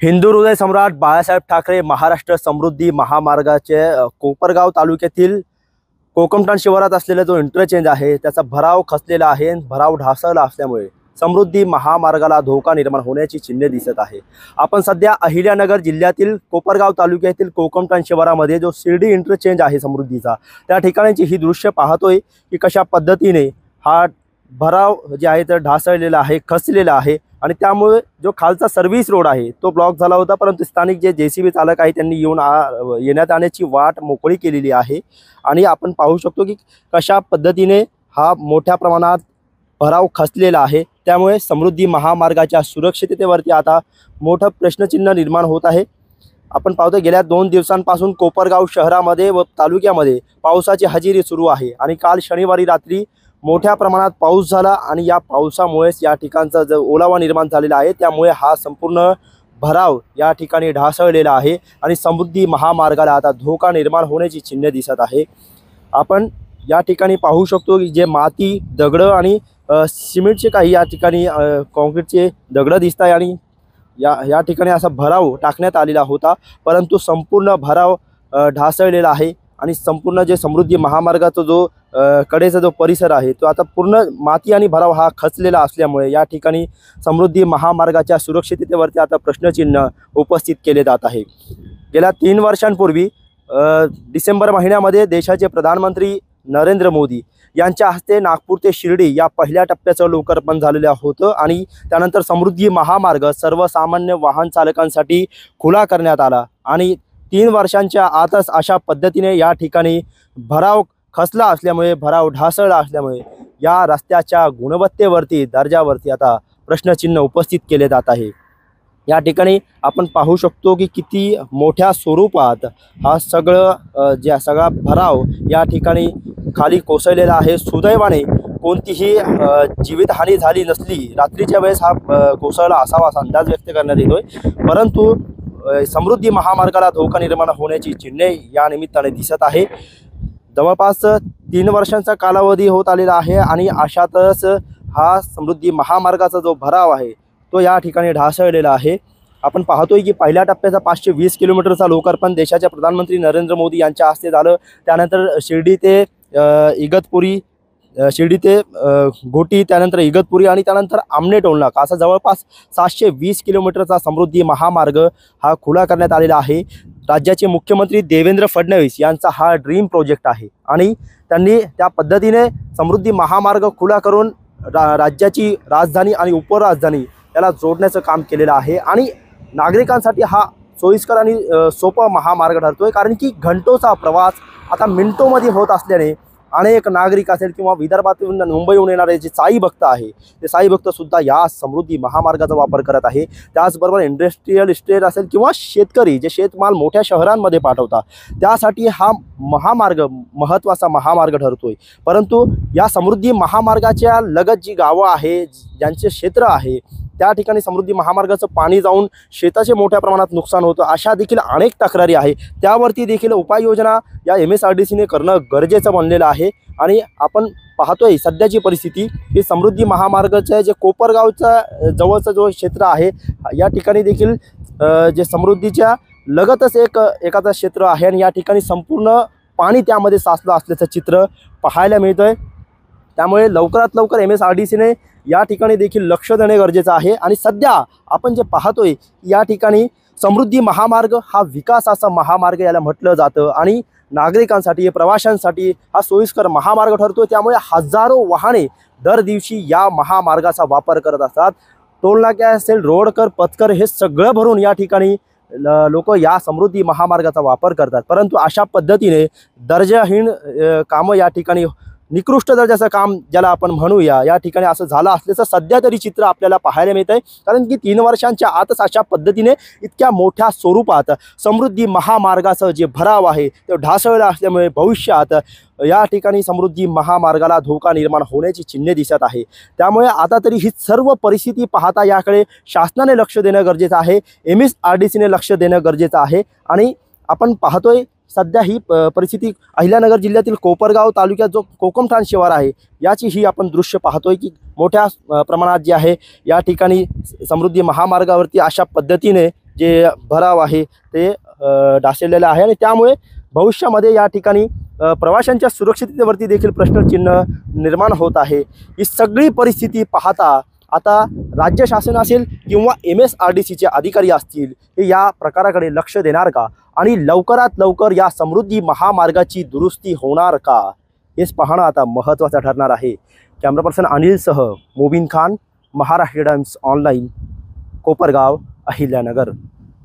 हिंदू हृदय सम्राट बाळासाहेब ठाकरे महाराष्ट्र समृद्धी महामार्गाचे कोपरगाव तालुक्यातील कोकमठाण शिवारात असलेला जो इंटरचेंज आहे त्याचा भराव खचलेला आहे। भराव ढासळला असल्यामुळे समृद्धी महामार्गाला धोका निर्माण होण्याची चिन्हे दिसत आहे। आपण सध्या अहिल्यानगर जिल्ह्यातील कोपरगाव तालुक्यातील कोकमठाण शिवारामध्ये जो शिर्डी इंटरचेंज आहे समृद्धीचा, त्या ठिकाणची ही दृश्य पाहतोय की कशा पद्धतीने हा भराव जे आहे ते ढासळलेला आहे, खचलेला आहे आणि त्यामुळे जो खालचा सर्व्हिस रोड आहे तो ब्लॉक झाला होता। परंतु स्थानिक जे जेसीबी चालक आहे त्यांनी येण्यात आण्याची वाट मोकळी केलेली आहे आणि आपण पाहू शकतो की कशा पद्धतीने हा मोठ्या प्रमाणात भराव खचलेला आहे। त्यामुळे समृद्धी महामार्गाच्या सुरक्षिततेवरती आता मोठं प्रश्नचिन्ह निर्माण होत आहे। आपण पाहतो गेल्या 2 दिवसांपासून कोपरगाव शहरामध्ये व तालुक्यामध्ये पावसाची हजेरी सुरू आहे आणि काल शनिवारी रात्री मोठ्या प्रमाणात पाऊस झाला आणि या पावसामुळेच या ठिकाणचा जो ओलावा निर्माण झालेला आहे त्यामुळे हा संपूर्ण भराव या ठिकाणी ढासळलेला आहे आणि समृद्धी महामार्गाला आता धोका निर्माण होण्याची चिन्हे दिसत आहे। आपण या ठिकाणी पाहू शकतो की जे माती, दगड आणि सिमेंटचे काही या ठिकाणी कॉन्क्रीटचे दगड दिसत आहे आणि या ठिकाणी असा भराव टाकण्यात आलेला होता, परंतु संपूर्ण भराव ढासळलेला आहे आणि संपूर्ण जे समृद्धी महामार्गाचा जो कडेचा जो परिसर आहे तो आता पूर्ण माती आणि भराव हा खचलेला असल्यामुळे या ठिकाणी समृद्धी महामार्गाच्या सुरक्षिततेवरती आता प्रश्नचिन्ह उपस्थित केले जात आहे। गेल्या 3 वर्षांपूर्वी डिसेंबर महिन्यामध्ये देशाचे प्रधानमंत्री नरेंद्र मोदी यांच्या हस्ते नागपूर ते शिर्डी या पहिल्या टप्प्याचं लोकार्पण झालेलं होतं आणि त्यानंतर समृद्धी महामार्ग सर्वसामान्य वाहन चालकांसाठी खुला करण्यात आला आणि 3 वर्षांच्या आतच अशा पद्धतीने या ठिकाणी भराव खचला असल्यामुळे, भराव ढासळला असल्यामुळे या रस्त्याच्या गुणवत्तेवरती, दर्जावरती आता प्रश्नचिन्ह उपस्थित केले जात आहे। या ठिकाणी आपण पाहू शकतो की किती मोठ्या स्वरूपात हा सगळा भराव या ठिकाणी खाली कोसळलेला आहे। सुदैवाने कोणतीही जीवितहानी झाली नसली, रात्रीच्या वेळेस हा कोसळला असावा असा अंदाज व्यक्त करण्यात येतोय, परंतु समृद्धी महामार्गाला धोका निर्माण होण्याची चिन्हे या निमित्ताने दिसत आहे। जवळपास 3 वर्षांचा कालावधी होत आलेला आहे आणि अशातच हा समृद्धी महामार्गाचा जो भराव आहे तो या ठिकाणी ढासळलेला आहे। आपण पाहतोय की पहिल्या टप्प्याचा 520 किलोमीटरचा लोकार्पण देशाचे प्रधानमंत्री नरेंद्र मोदी यांच्या हस्ते झालं। त्यानंतर शिर्डी ते इगतपुरी, शिर्डी ते घोटी, त्यानंतर इगतपुरी आणि त्यानंतर आमने टोलनाका असा जवळपास 720 किलोमीटरचा समृद्धी महामार्ग हा खुला करण्यात आलेला आहे। राज्याचे मुख्यमंत्री देवेंद्र फडणवीस यांचा हा ड्रीम प्रोजेक्ट आहे आणि त्यांनी त्या पद्धतीने समृद्धी महामार्ग खुला करून राज्याची राजधानी आणि उपराजधानी याला जोडण्याचं काम केलेलं आहे आणि नागरिकांसाठी हा सोयीस्कर आणि सोपा महामार्ग ठरतोय, कारण की घंटोचा प्रवास आता मिनिटोमध्ये होत असल्याने अनेक नागरिक असेल किंवा विदर्भातून मुंबईहून येणारे जे साई भक्त आहे ते साई भक्त सुद्धा या समृद्धी महामार्गाचा वापर करत आहे। त्याचबरोबर इंडस्ट्रियल इस्टेट असेल किंवा शेतकरी जे शेतमाल मोठ्या शहरांमध्ये पाठवतात त्यासाठी हा महामार्ग महत्त्वाचा महामार्ग ठरतोय। परंतु या समृद्धी महामार्गाच्या लगत जी गावं आहे, ज्यांचे क्षेत्र आहे, त्या ठिकाणी समृद्धी महामार्गाचं पाणी जाऊन शेताचे मोठ्या प्रमाणात नुकसान होतं, अशा देखील अनेक तक्रारी आहे। त्यावरती देखील उपाययोजना या MSRDCने करणं गरजेचं बनलेलं आहे आणि आपण पाहतोय सध्याची परिस्थिती की समृद्धी महामार्गाच्या जे कोपरगावच्या जवळचं जो क्षेत्र आहे या ठिकाणी देखील जे समृद्धीच्या लगतच एखादं क्षेत्र आहे आणि या ठिकाणी संपूर्ण पाणी त्यामध्ये साचलं असल्याचं चित्र पाहायला मिळतंय। त्यामुळे लवकरात लवकर MSRDCने या ठिकाणी देखील लक्ष देणे गरजेचं आहे आणि सध्या आपण जे पाहतोय या ठिकाणी समृद्धी महामार्ग हा विकासाचा महामार्ग याला म्हटलं जातं आणि नागरिकांसाठी, प्रवाशांसाठी हा सोयीस्कर महामार्ग ठरतो। त्यामुळे हजारो वाहने दर दिवशी या महामार्गाचा वापर करत असतात। टोलनाके असेल, रोडकर, पथकर हे सगळं भरून या ठिकाणी लोक या समृद्धी महामार्गाचा वापर करतात, परंतु अशा पद्धतीने दर्जाहीन कामं या ठिकाणी, निकृष्ट दर्जाचं काम ज्याला आपण म्हणूया, या ठिकाणी असं झालं असल्याचं सध्या तरी चित्र आपल्याला पाहायला मिळत आहे। कारण की 3 वर्षांच्या आतच अशा पद्धतीने इतक्या मोठ्या स्वरूपात समृद्धी महामार्गाचं जे भराव आहे ते ढासळलं असल्यामुळे भविष्यात या ठिकाणी समृद्धी महामार्गाला धोका निर्माण होण्याची चिन्हे दिसत आहे। त्यामुळे आता तरी ही सर्व परिस्थिती पाहता याकडे शासनाने लक्ष देणं गरजेचं आहे, MSRDCने लक्ष देणं गरजेचं आहे आणि आपण पाहतोय सध्या ही परिस्थिती अहिल्यानगर जिल्ह्यातील कोपरगाव तालुक्यात जो कोकमठाण शिवार आहे याची ही आपण दृश्य पाहतोय की मोठ्या प्रमाणात जे आहे या ठिकाणी समृद्धी महामार्गावरती अशा पद्धतीने जे भराव आहे ते ढासळलेलं आहे आणि त्यामुळे भविष्यामध्ये या ठिकाणी प्रवाशांच्या सुरक्षिततेवरती देखील प्रश्नचिन्ह निर्माण होत आहे। ही सगळी परिस्थिती पाहता आता राज्य शासन असेल किंवा MSRDCचे अधिकारी असतील हे या प्रकाराकडे लक्ष देणार का आणि लवकरात लवकर या समृद्धी महामार्गाची दुरुस्ती होणार का हेच पाहणं आता महत्त्वाचं ठरणार आहे। कॅमेरा पर्सन अनिलसह मोबिन खान, महाराष्ट्र टाइम्स ऑनलाईन, कोपरगाव, अहिल्यानगर।